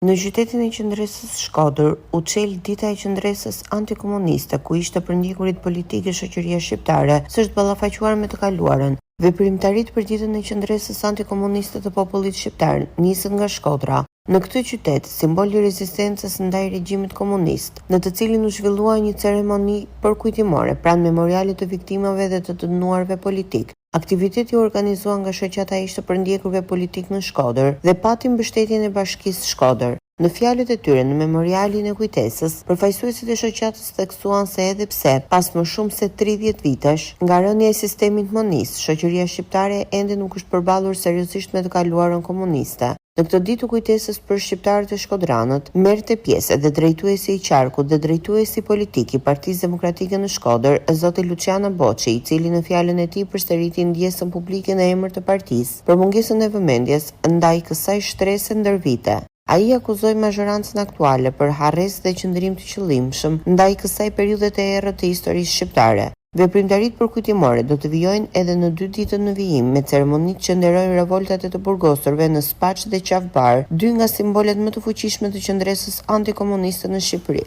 Në qytetin e qendresës Shkodër, u çel dita e qendresës antikomuniste, ku ishte përndjekurit politike shoqëria shqiptare, s'është ballafaquar me të kaluarën. Veprimtaritë për ditën e qendresës antikomuniste të popullit shqiptar nisën nga Shkodra. Në këtë qytet, simbol i rezistencës ndaj regjimit komunist, në të cilin u zhvillua një ceremoni përkujtimore pranë memorialit të viktimave dhe të dënuarve politik. Aktiviteti u organizua nga shoqata e ishte përndjekurve politik në Shkodër dhe pati mbështetjen e Bashkisë Shkodër. Në fjalët e tyre në memorialin e kujtesës, përfaqësuesit e shoqatës theksuan se edhe pse pas më shumë se 30 vitesh nga rënia e sistemit monist, shoqëria shqiptare ende nuk është përballur seriozisht me të kaluarën komuniste. Në këtë ditë kujtesës për shqiptarët e shkodranët, merrte pjesë edhe drejtuesi i qarkut dhe drejtuesi politik i Partisë Demokratike në Shkodër, zoti Luciana Boçi, i cili në fjalën e tij përsëriti ndjesën publike në emër të partisë për mungesën e vëmendjes ndaj kësaj shtrese ndër vite. Ai akuzoi mazhorancën aktuale për harresë dhe qëndrim të qëllimshëm ndaj kësaj periudhe të errët të historisë shqiptare. Veprimtaritë përkujtimore do të vijojnë edhe në 2 ditë në vijim me ceremonitë që nderojnë revoltat e të burgosurve në Spaç dhe Qafbar, 2 nga simbolet më të fuqishme të qendresës antikomuniste në Shqipëri.